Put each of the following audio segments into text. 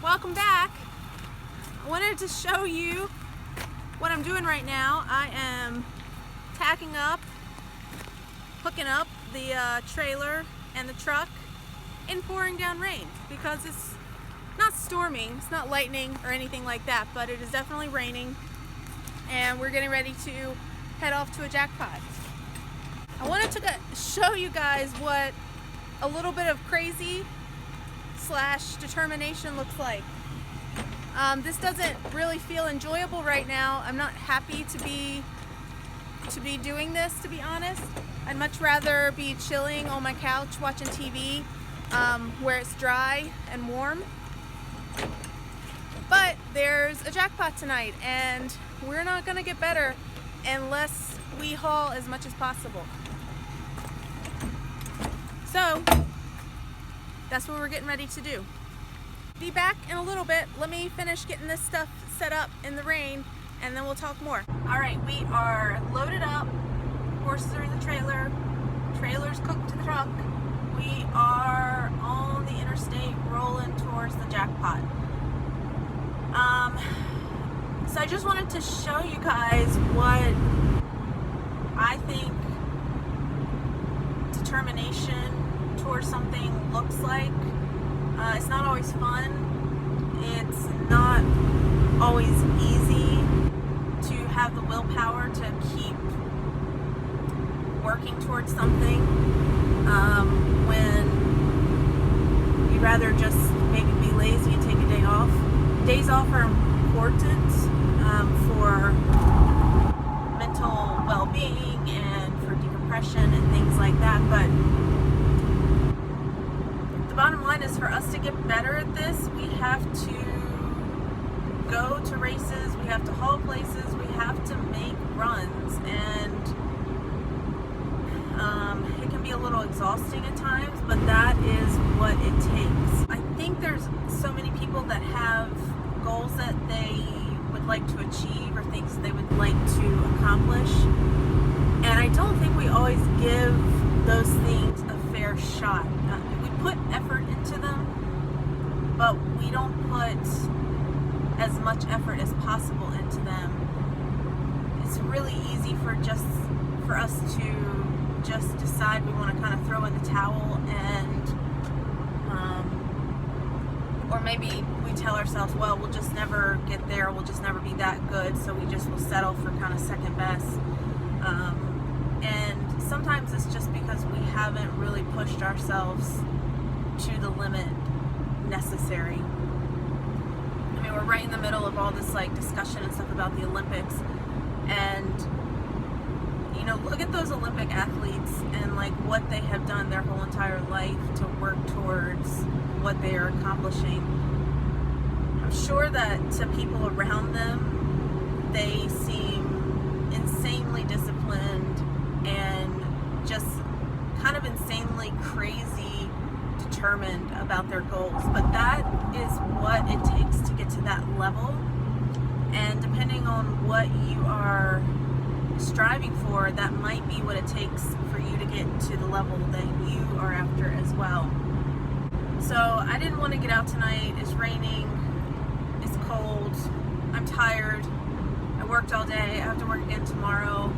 welcome back. I wanted to show you what I'm doing right now. I am tacking up, hooking up the trailer and the truck in pouring down rain because it's not storming, it's not lightning or anything like that, but it is definitely raining and we're getting ready to head off to a jackpot. I wanted to show you guys what a little bit of crazy / determination looks like. This doesn't really feel enjoyable right now. I'm not happy to be doing this, to be honest. I'd much rather be chilling on my couch watching TV where it's dry and warm. But there's a jackpot tonight and we're not gonna get better unless we haul as much as possible. So that's what we're getting ready to do. Be back in a little bit. Let me finish getting this stuff set up in the rain and then we'll talk more. All right, we are loaded up. Horses are in the trailer. Trailer's cooked to the truck. We are on the interstate rolling towards the jackpot. So I just wanted to show you guys what I think determination towards something looks like. It's not always fun. It's not always easy to have the willpower to keep working towards something when you'd rather just maybe be lazy and take a day off. Days off are important for mental well-being and for decompression and things like that, but the bottom line is for us to get better at this, we have to go to races, we have to haul places, we have to make runs, and it can be a little exhausting at times, but that is what it takes. I think there's so many people that have goals that they would like to achieve or things they would like to accomplish, and I don't think we always give those things a fair shot. We put effort into them, but we don't put as much effort as possible into them. It's really easy for us to just decide we want to kind of throw in the towel, and or maybe we tell ourselves, well, we'll just never get there, we'll just never be that good, so we just will settle for kind of second best. And sometimes it's just because we haven't really pushed ourselves to the limit necessary. I mean, we're right in the middle of all this like discussion and stuff about the Olympics, and you know, look at those Olympic athletes and like what they have done their whole entire life to work towards what they are accomplishing. I'm sure that to people around them, they seem insanely disciplined and just kind of insanely crazy determined about their goals, but that is what it takes to get to that level, and depending on what you are striving for, that might be what it takes for you to get to the level that you are after as well. So I didn't want to get out tonight. It's raining, it's cold, I'm tired, I worked all day, I have to work again tomorrow,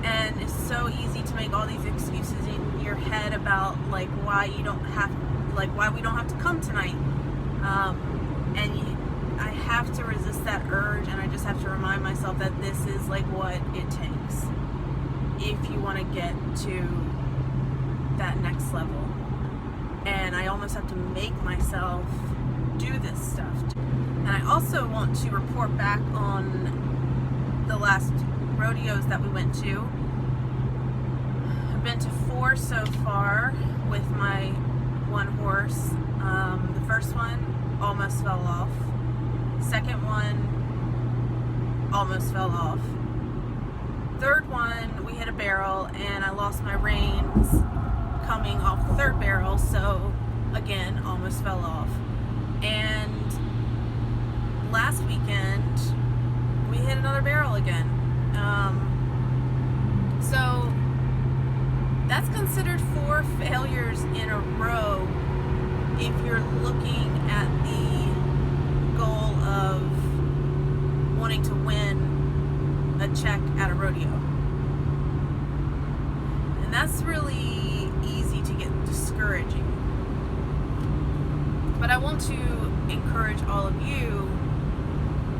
and it's so easy to make all these excuses in your head about like why we don't have to come tonight, and I have to resist that urge, and I just have to remind myself that this is like what it takes if you want to get to that next level. And I almost have to make myself do this stuff. And I also want to report back on the last rodeos that we went to. I've been to 4 so far with my one horse. The first one almost fell off. Second one almost fell off. Third one, we hit a barrel and I lost my reins coming off the third barrel, so again, almost fell off. And last weekend, we hit another barrel again. So that's considered 4 failures in a row if you're looking at the check at a rodeo. And that's really easy to get discouraging. But I want to encourage all of you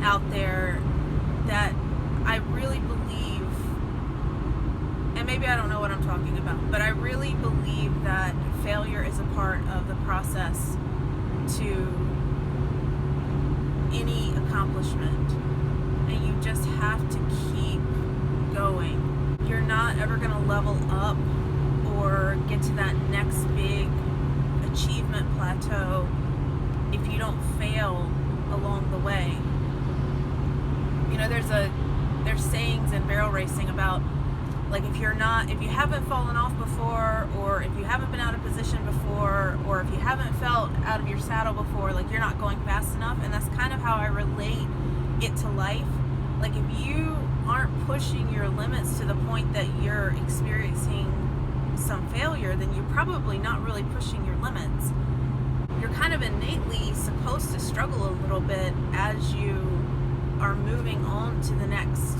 out there that I really believe, and maybe I don't know what I'm talking about, but I really believe that failure is a part of the process to any accomplishment, and you just have to keep going. You're not ever going to level up or get to that next big achievement plateau if you don't fail along the way. You know, there's sayings in barrel racing about, like, if you haven't fallen off before, or if you haven't been out of position before, or if you haven't felt out of your saddle before, like, you're not going fast enough. And that's kind of how I relate it to life. Like, if you aren't pushing your limits to the point that you're experiencing some failure, then you're probably not really pushing your limits. You're kind of innately supposed to struggle a little bit as you are moving on to the next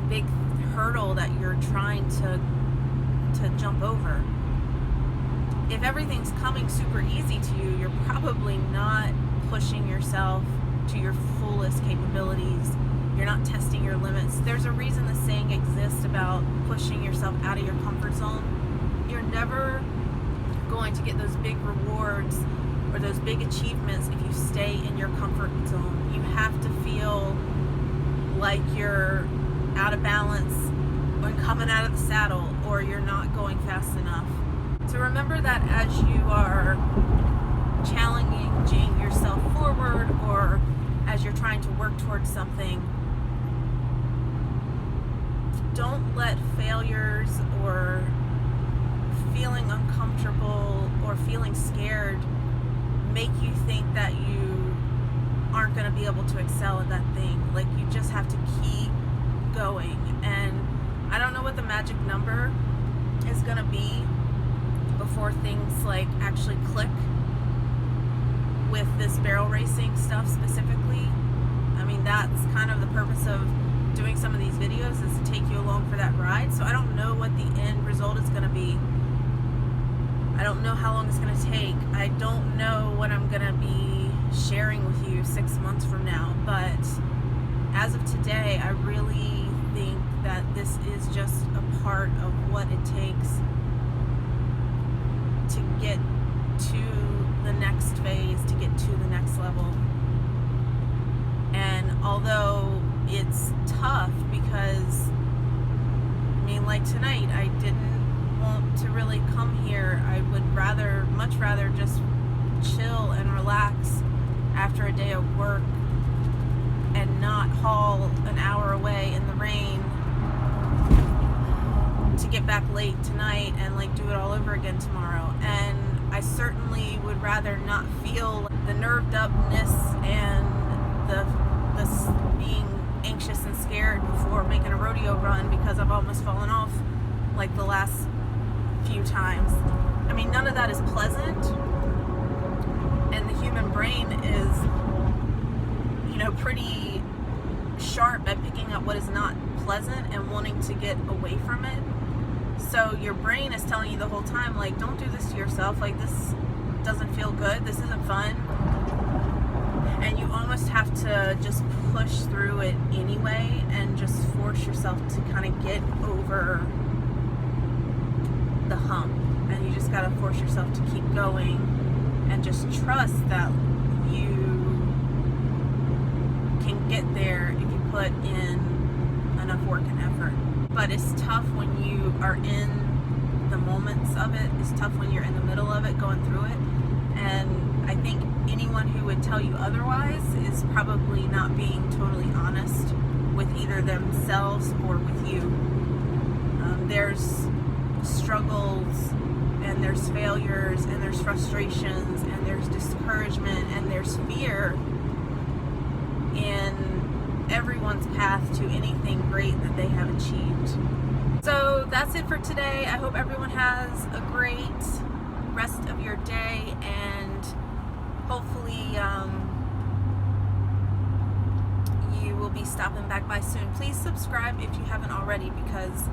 big hurdle that you're trying to jump over. If everything's coming super easy to you, you're probably not pushing yourself to your fullest capabilities. You're not testing your limits. There's a reason the saying exists about pushing yourself out of your comfort zone. You're never going to get those big rewards or those big achievements if you stay in your comfort zone. You have to feel like you're out of balance when coming out of the saddle, or you're not going fast enough. So remember that as you are challenging yourself forward, or as you're trying to work towards something, don't let failures or feeling uncomfortable or feeling scared make you think that you aren't going to be able to excel at that thing. Like, you just have to keep going. And I don't know what the magic number is going to be before things like actually click with this barrel racing stuff specifically. I mean, that's kind of the purpose of doing some of these videos, is to take you along for that ride. So I don't know what the end result is going to be. I don't know how long it's going to take. I don't know what I'm going to be sharing with you 6 months from now. But as of today, I really think that this is just a part of what it takes to get to the next phase, to get to the next level. And although it's tough, because, I mean, like tonight, I didn't want to really come here. I would much rather just chill and relax after a day of work and not haul an hour away in the rain to get back late tonight and like do it all over again tomorrow. And I certainly would rather not feel the nerved upness and the being anxious and scared before making a rodeo run, because I've almost fallen off like the last few times. I mean, none of that is pleasant, and the human brain is, you know, pretty sharp at picking up what is not pleasant and wanting to get away from it. So your brain is telling you the whole time, like, don't do this to yourself, like, this doesn't feel good, this isn't fun. And you almost have to just push through it anyway and just force yourself to kind of get over the hump. And you just got to force yourself to keep going and just trust that you can get there if you put in enough work and effort. But it's tough when you are in the moments of it. It's tough when you're in the middle of it, going through it. And I think anyone who would tell you otherwise is probably not being totally honest with either themselves or with you. There's struggles, and there's failures, and there's frustrations, and there's discouragement, and there's fear in everyone's path to anything great that they have achieved. So that's it for today. I hope everyone has a great rest of your day, and hopefully you will be be stopping back by soon. Please subscribe if you haven't already, because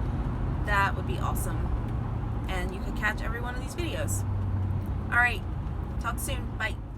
that would be awesome. And you could catch every one of these videos. All right, talk soon. Bye.